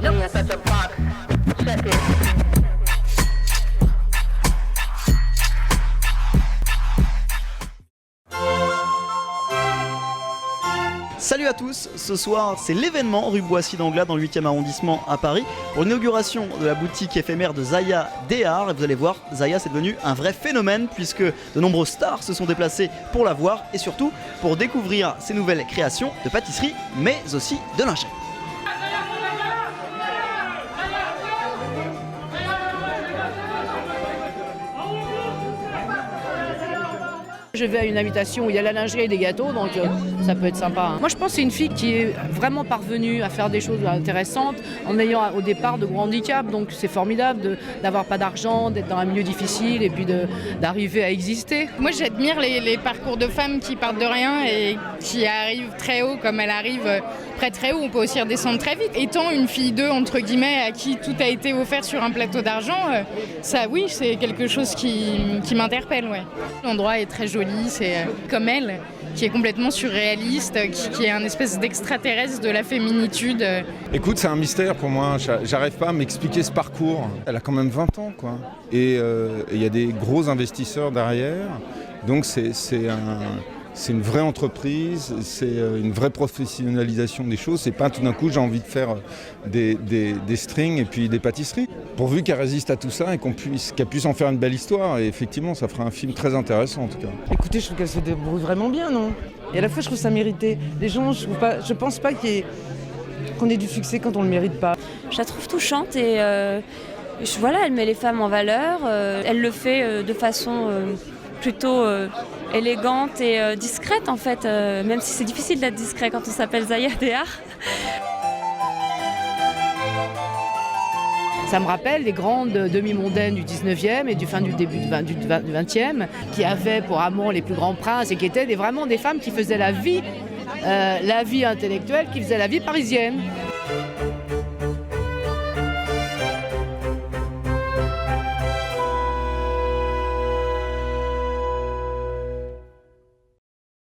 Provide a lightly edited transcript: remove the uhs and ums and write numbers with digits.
me in such a box. Check it. Salut à tous, ce soir c'est l'événement rue Boissy d'Anglas dans le 8e arrondissement à Paris pour l'inauguration de la boutique éphémère de Zaya Dehar. Et vous allez voir, Zaya c'est devenu un vrai phénomène puisque de nombreuses stars se sont déplacées pour la voir et surtout pour découvrir ses nouvelles créations de pâtisserie mais aussi de lingerie. Je vais à une invitation où il y a la lingerie et des gâteaux, donc ça peut être sympa. Moi je pense que c'est une fille qui est vraiment parvenue à faire des choses intéressantes en ayant au départ de gros handicaps, donc c'est formidable d'avoir pas d'argent, d'être dans un milieu difficile et puis d'arriver à exister. Moi j'admire les parcours de femmes qui partent de rien et qui arrivent très haut comme elle arrive très haut, on peut aussi redescendre très vite. Étant une fille d'eux, entre guillemets, à qui tout a été offert sur un plateau d'argent, ça oui, c'est quelque chose qui m'interpelle. Ouais. L'endroit est très joli, c'est comme elle, qui est complètement surréaliste, qui est un espèce d'extraterrestre de la féminitude. Écoute, c'est un mystère pour moi, j'arrive pas à m'expliquer ce parcours. Elle a quand même 20 ans, quoi. Et il y a des gros investisseurs derrière, donc c'est une vraie entreprise, c'est une vraie professionnalisation des choses. C'est pas tout d'un coup j'ai envie de faire des strings et puis des pâtisseries. Pourvu qu'elle résiste à tout ça et qu'elle puisse en faire une belle histoire. Et effectivement, ça fera un film très intéressant en tout cas. Écoutez, je trouve qu'elle se débrouille vraiment bien, non ? Et à la fois, je trouve ça mérité. Les gens, je pense pas qu'on ait du succès quand on le mérite pas. Je la trouve touchante et voilà, elle met les femmes en valeur. Elle le fait de façon plutôt élégante et discrète en fait, même si c'est difficile d'être discret quand on s'appelle Zaya Dehar. Ça me rappelle les grandes demi-mondaines du 19e et du début du 20e qui avaient pour amant les plus grands princes et qui étaient vraiment des femmes qui faisaient la vie intellectuelle, qui faisaient la vie parisienne.